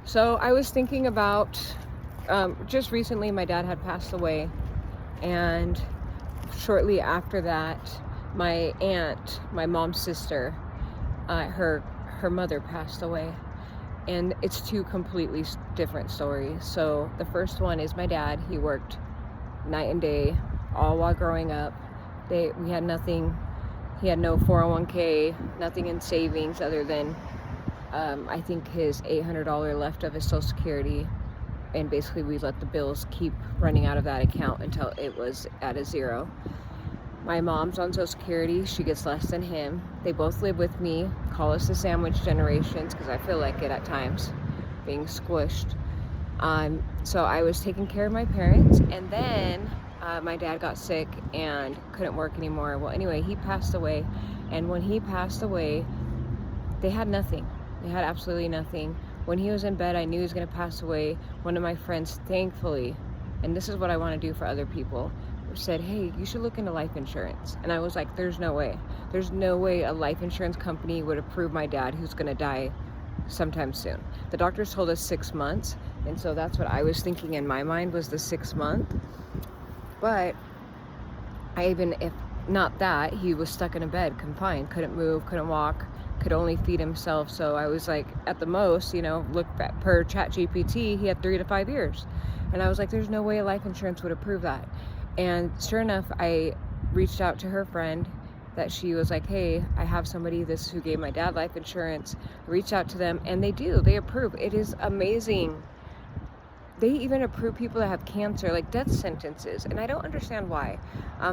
So I was thinking about just recently my dad had passed away, and shortly after that, my aunt, my mom's sister, her mother passed away. And it's two completely different stories. So the first one is my dad. He worked night and day all while growing up. We had nothing. He had no 401k, nothing in savings other than I think his $800 left of his Social Security, and basically we let the bills keep running out of that account until it was at a zero. My mom's on Social Security. She gets less than him. They both live with me. Call us the sandwich generations because I feel like it at times, being squished. So I was taking care of my parents, and then my dad got sick and couldn't work anymore. Well, anyway, he passed away, and when he passed away, they had nothing. They had absolutely nothing. When he was in bed, I knew he was going to pass away. One of my friends, thankfully, and this is what I want to do for other people, said, hey, you should look into life insurance. And I was like, there's no way. There's no way a life insurance company would approve my dad who's going to die sometime soon. The doctors told us 6 months, and so that's what I was thinking in my mind was the 6 month. But if not that, he was stuck in a bed, confined, couldn't move, couldn't walk, could only feed himself. So I was like, at the most, look at per ChatGPT, he had 3 to 5 years. And I was like, there's no way a life insurance would approve that. And sure enough, I reached out to her friend that she was like, hey, I have somebody who gave my dad life insurance. I reached out to them, and they approve. It is amazing. They even approve people that have cancer, like death sentences, and I don't understand why.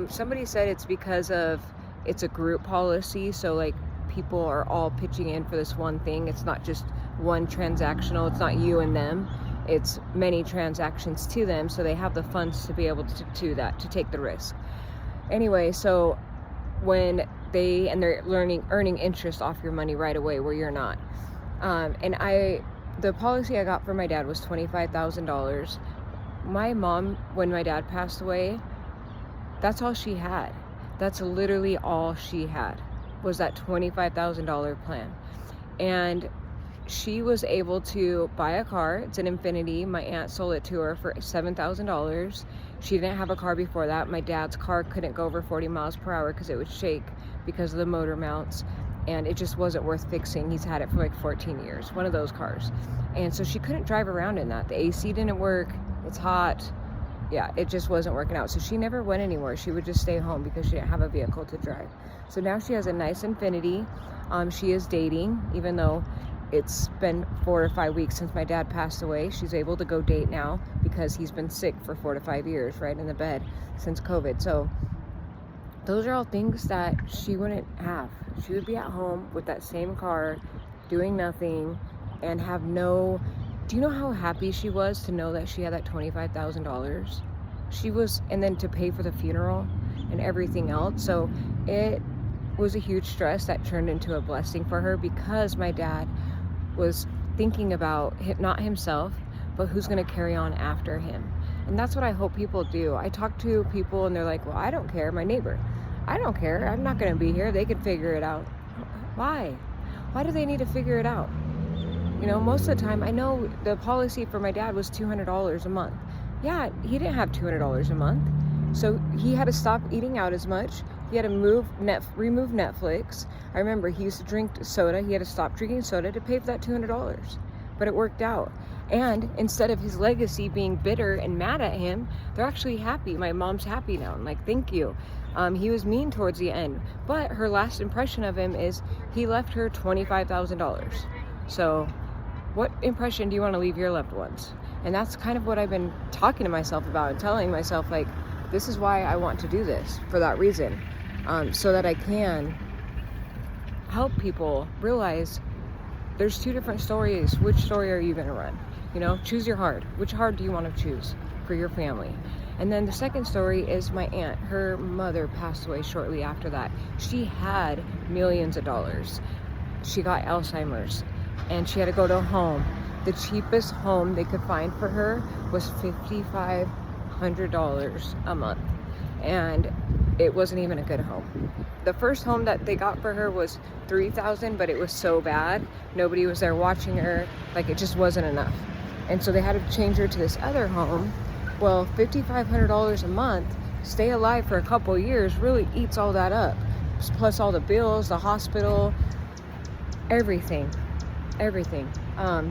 Somebody said it's because it's a group policy, so like people are all pitching in for this one thing. It's not just one transactional. It's not you and them. It's many transactions to them, so they have the funds to be able to do that, to take the risk. Anyway, so when they're earning interest off your money right away where you're not. The policy I got for my dad was $25,000. My mom, when my dad passed away, that's all she had. That's literally all she had, was that $25,000 plan. And she was able to buy a car. It's an Infiniti. My aunt sold it to her for $7,000. She didn't have a car before that. My dad's car couldn't go over 40 miles per hour because it would shake because of the motor mounts, and it just wasn't worth fixing. He's had it for like 14 years, one of those cars. And so she couldn't drive around in that. The AC didn't work. It's hot. Yeah, it just wasn't working out. So she never went anywhere. She would just stay home because she didn't have a vehicle to drive. So now she has a nice Infiniti. She is dating, even though it's been 4 to 5 weeks since my dad passed away. She's able to go date now because he's been sick for 4 to 5 years, right in the bed since COVID. So those are all things that she wouldn't have. She would be at home with that same car, doing nothing, and have no... Do you know how happy she was to know that she had that $25,000? She was, and then to pay for the funeral and everything else. So it was a huge stress that turned into a blessing for her, because my dad was thinking about not himself, but who's going to carry on after him. And that's what I hope people do. I talk to people and they're like, well, I don't care. My neighbor, I don't care. I'm not going to be here. They can figure it out. Why? Why do they need to figure it out? Most of the time, I know the policy for my dad was $200 a month. Yeah, he didn't have $200 a month. So he had to stop eating out as much. He had to remove Netflix. I remember he used to drink soda. He had to stop drinking soda to pay for that $200. But it worked out. And instead of his legacy being bitter and mad at him, they're actually happy. My mom's happy now. I'm like, thank you. He was mean towards the end. But her last impression of him is he left her $25,000. So what impression do you want to leave your loved ones? And that's kind of what I've been talking to myself about and telling myself, like, this is why I want to do this, for that reason, so that I can help people realize there's 2 different stories. Which story are you going to run? Choose your heart. Which heart do you want to choose for your family? And then the second story is my aunt. Her mother passed away shortly after that. She had millions of dollars. She got Alzheimer's, and she had to go to a home. The cheapest home they could find for her was $5,500 a month. And it wasn't even a good home. The first home that they got for her was $3,000, but it was so bad. Nobody was there watching her. Like, it just wasn't enough. And so they had to change her to this other home. Well, $5,500 a month, stay alive for a couple years, really eats all that up. Plus all the bills, the hospital, everything.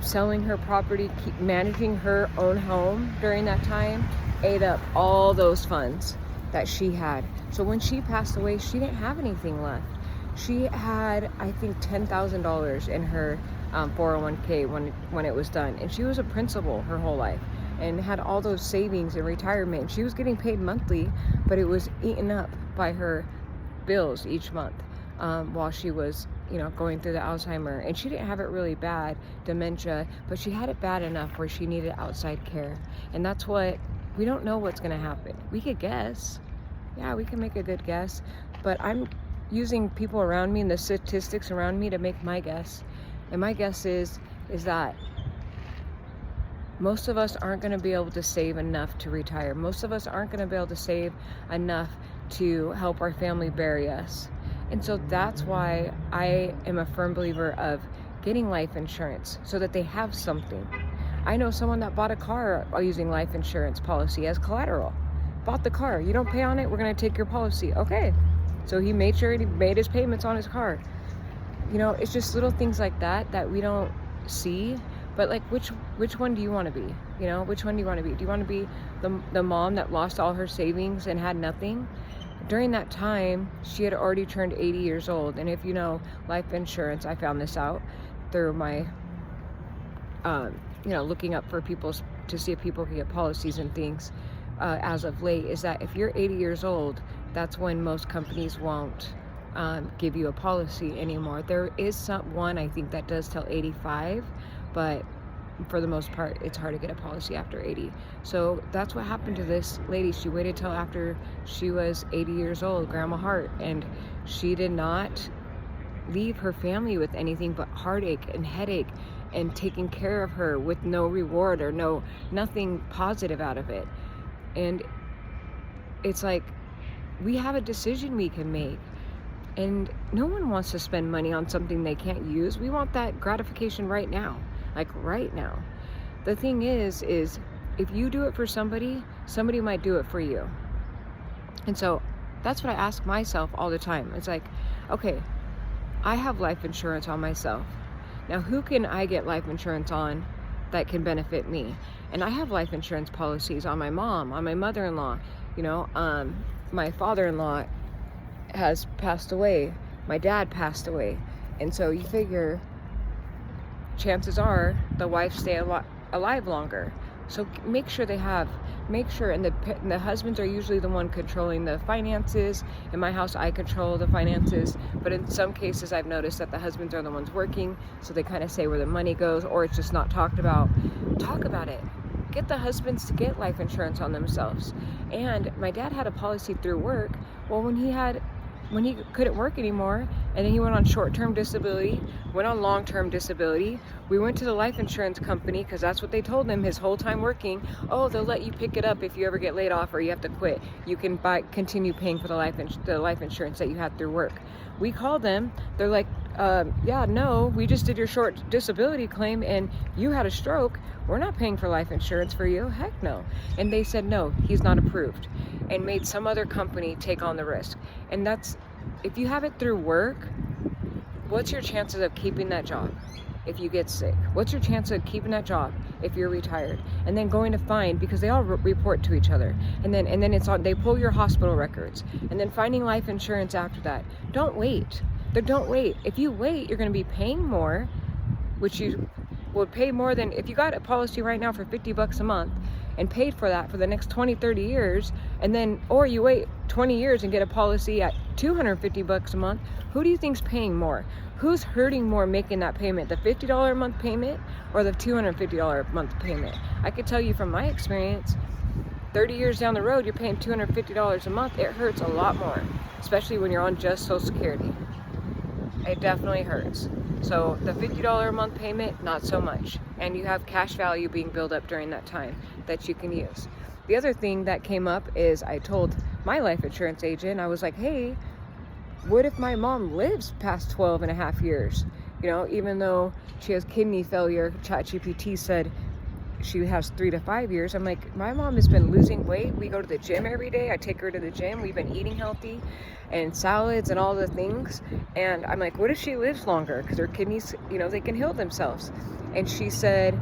Selling her property, managing her own home during that time, ate up all those funds that she had. So when she passed away, she didn't have anything left. She had, I think, $10,000 in her 401k when it was done. And she was a principal her whole life and had all those savings in retirement. She was getting paid monthly, but it was eaten up by her bills each month while she was, going through the Alzheimer. And she didn't have it really bad, dementia, but she had it bad enough where she needed outside care. And that's what, we don't know what's going to happen. We could guess. Yeah, we can make a good guess, but I'm using people around me and the statistics around me to make my guess. And my guess is that most of us aren't going to be able to save enough to retire. Most of us aren't going to be able to save enough to help our family bury us. And so that's why I am a firm believer of getting life insurance so that they have something. I know someone that bought a car using life insurance policy as collateral. Bought the car. You don't pay on it, we're going to take your policy. Okay. So he made sure he made his payments on his car. It's just little things like that we don't see. But like, which one do you want to be? Which one do you want to be? Do you want to be the mom that lost all her savings and had nothing? During that time, she had already turned 80 years old. And if you know life insurance, I found this out through my, looking up for people to see if people can get policies and things as of late, is that if you're 80 years old, that's when most companies won't give you a policy anymore. There is one, I think, that does till 85, but for the most part, it's hard to get a policy after 80. So that's what happened to this lady. She waited till after she was 80 years old, Grandma Hart, and she did not leave her family with anything but heartache and headache and taking care of her with no reward or nothing positive out of it. And it's like, we have a decision we can make. And no one wants to spend money on something they can't use. We want that gratification right now. Like right now. The thing is if you do it for somebody might do it for you. And so that's what I ask myself all the time. It's like, okay, I have life insurance on myself. Now who can I get life insurance on that can benefit me? And I have life insurance policies on my mom, on my mother-in-law. My father-in-law has passed away. My dad passed away. And so you figure chances are the wife stay alive longer. So make sure, and the husbands are usually the one controlling the finances. In my house, I control the finances, but in some cases I've noticed that the husbands are the ones working, so they kind of say where the money goes, or it's just not talked about. Talk about it. Get the husbands to get life insurance on themselves. And my dad had a policy through work. Well, when he couldn't work anymore, and then he went on short-term disability, went on long-term disability, we went to the life insurance company, because that's what they told him his whole time working. Oh, they'll let you pick it up if you ever get laid off or you have to quit. You can continue paying for the life insurance that you had through work. We called them. They're like, yeah, no, we just did your short disability claim and you had a stroke. We're not paying for life insurance for you. Heck no. And they said, no, he's not approved, and made some other company take on the risk. And that's, if you have it through work, what's your chances of keeping that job if you get sick? What's your chance of keeping that job if you're retired? And then going to find, because they all report to each other, and then it's on, they pull your hospital records, and then finding life insurance after that. Don't wait. Don't wait. If you wait, you're going to be paying more, which you would pay more than if you got a policy right now for $50 a month and paid for that for the next 20-30 years, and then, or you wait 20 years and get a policy at $250 a month. Who do you think's paying more? Who's hurting more making that payment, the $50 a month payment or the $250 a month payment? I could tell you from my experience, 30 years down the road, you're paying $250 a month. It hurts a lot more, especially when you're on just Social Security. It definitely hurts. So the $50 a month payment, not so much. And you have cash value being built up during that time that you can use. The other thing that came up is I told my life insurance agent. I was like, hey, what if my mom lives past 12 and a half years? You know, even though she has kidney failure, ChatGPT said she has 3 to 5 years. I'm like, my mom has been losing weight. We go to the gym every day. I take her to the gym. We've been eating healthy and salads and all the things. And I'm like, what if she lives longer? Because her kidneys, you know, they can heal themselves. And she said,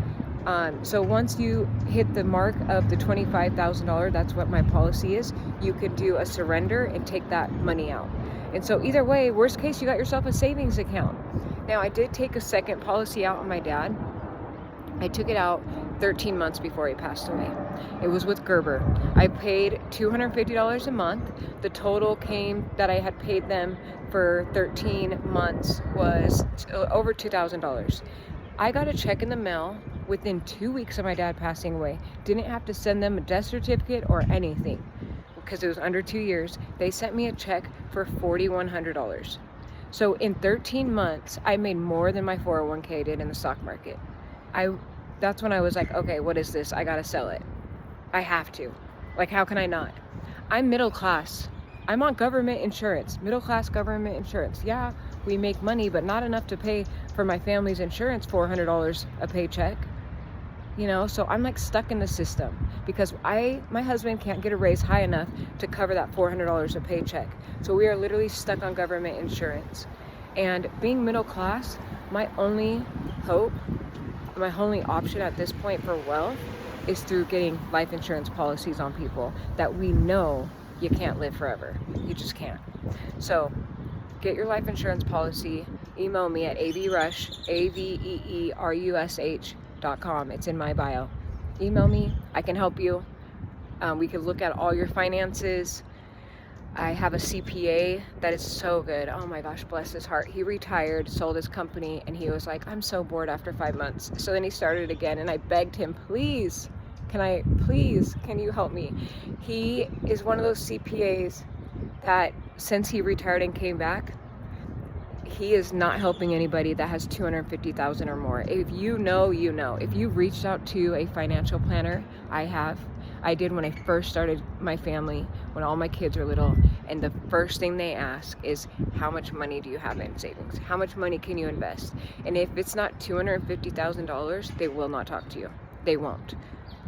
so once you hit the mark of the $25,000, that's what my policy is, you could do a surrender and take that money out. And so either way, worst case, you got yourself a savings account. Now, I did take a second policy out on my dad. I took it out 13 months before he passed away. It was with Gerber. I paid $250 a month. The total came that I had paid them for 13 months was over $2,000. I got a check in the mail within 2 weeks of my dad passing away. Didn't have to send them a death certificate or anything because it was under 2 years. They sent me a check for $4,100. So in 13 months, I made more than my 401k did in the stock market. That's when I was like, okay, what is this? I gotta sell it. I have to. Like, how can I not? I'm middle class. I'm on government insurance, middle class government insurance. Yeah, we make money, but not enough to pay for my family's insurance, $400 a paycheck. You know, so I'm like stuck in the system because my husband can't get a raise high enough to cover that $400 a paycheck. So we are literally stuck on government insurance. And being middle class, my only hope, my only option at this point for wealth is through getting life insurance policies on people that we know you can't live forever. You just can't. So get your life insurance policy. Email me at aveerush, aveerush.com. It's in my bio. Email me. I can help you. We can look at all your finances. I have a CPA that is so good. Oh my gosh, bless his heart. He retired, sold his company, and he was like, I'm so bored after 5 months. So then he started again, and I begged him, please, can you help me? He is one of those CPAs that since he retired and came back, he is not helping anybody that has 250,000 or more. If you know, you know. If you reached out to a financial planner, I did when I first started my family, when all my kids were little, and the first thing they ask is, how much money do you have in savings? How much money can you invest? And if it's not $250,000, they will not talk to you. They won't.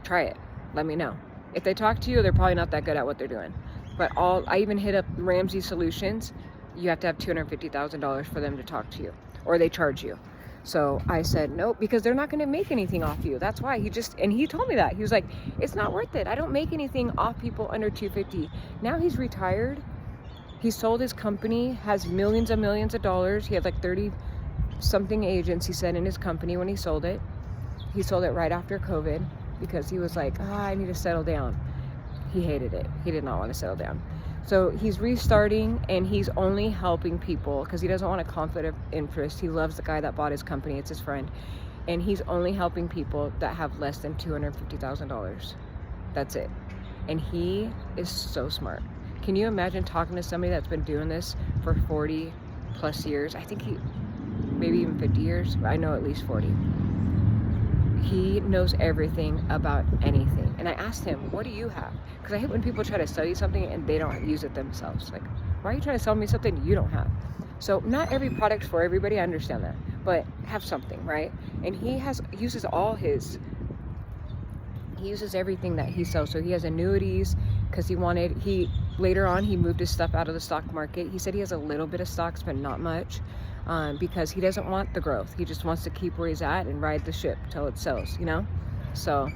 Try it. Let me know. If they talk to you, they're probably not that good at what they're doing. But I even hit up Ramsey Solutions. You have to have $250,000 for them to talk to you, or they charge you. So I said, nope, because they're not going to make anything off you. That's why and he told me that. He was like, it's not worth it. I don't make anything off people under 250. Now he's retired. He sold his company, has millions and millions of dollars. He had like 30 something agents, he said, in his company when he sold it. He sold it right after COVID because he was like, I need to settle down. He hated it. He did not want to settle down. So he's restarting, and he's only helping people because he doesn't want a conflict of interest. He loves the guy that bought his company. It's his friend. And he's only helping people that have less than $250,000. That's it. And he is so smart. Can you imagine talking to somebody that's been doing this for 40 plus years? I think maybe even 50 years. I know at least 40. He knows everything about anything. And I asked him, what do you have? Because I hate when people try to sell you something and they don't use it themselves. Like, why are you trying to sell me something you don't have? So not every product's for everybody, I understand that. But have something, right? And he uses everything that he sells. So he has annuities because later on he moved his stuff out of the stock market. He said he has a little bit of stocks, but not much. Because he doesn't want the growth. He just wants to keep where he's at and ride the ship till it sells, you know? So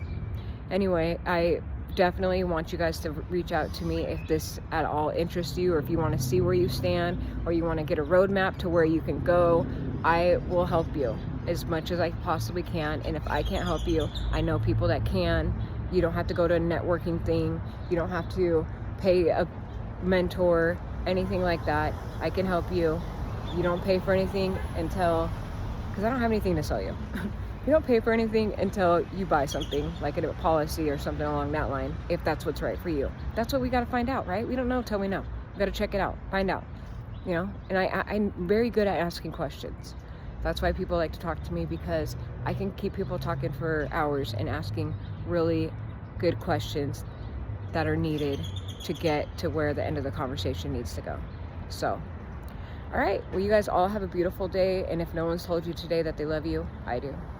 anyway, I definitely want you guys to reach out to me if this at all interests you, or if you want to see where you stand, or you want to get a roadmap to where you can go. I will help you as much as I possibly can. And if I can't help you, I know people that can. You don't have to go to a networking thing. You don't have to pay a mentor, anything like that. I can help you. You don't pay for anything because I don't have anything to sell you. You don't pay for anything until you buy something, like a policy or something along that line, if that's what's right for you. That's what we got to find out, right? We don't know till we know. We got to check it out, find out, you know? And I'm very good at asking questions. That's why people like to talk to me, because I can keep people talking for hours and asking really good questions that are needed to get to where the end of the conversation needs to go. So, all right, well, you guys all have a beautiful day, and if no one's told you today that they love you, I do.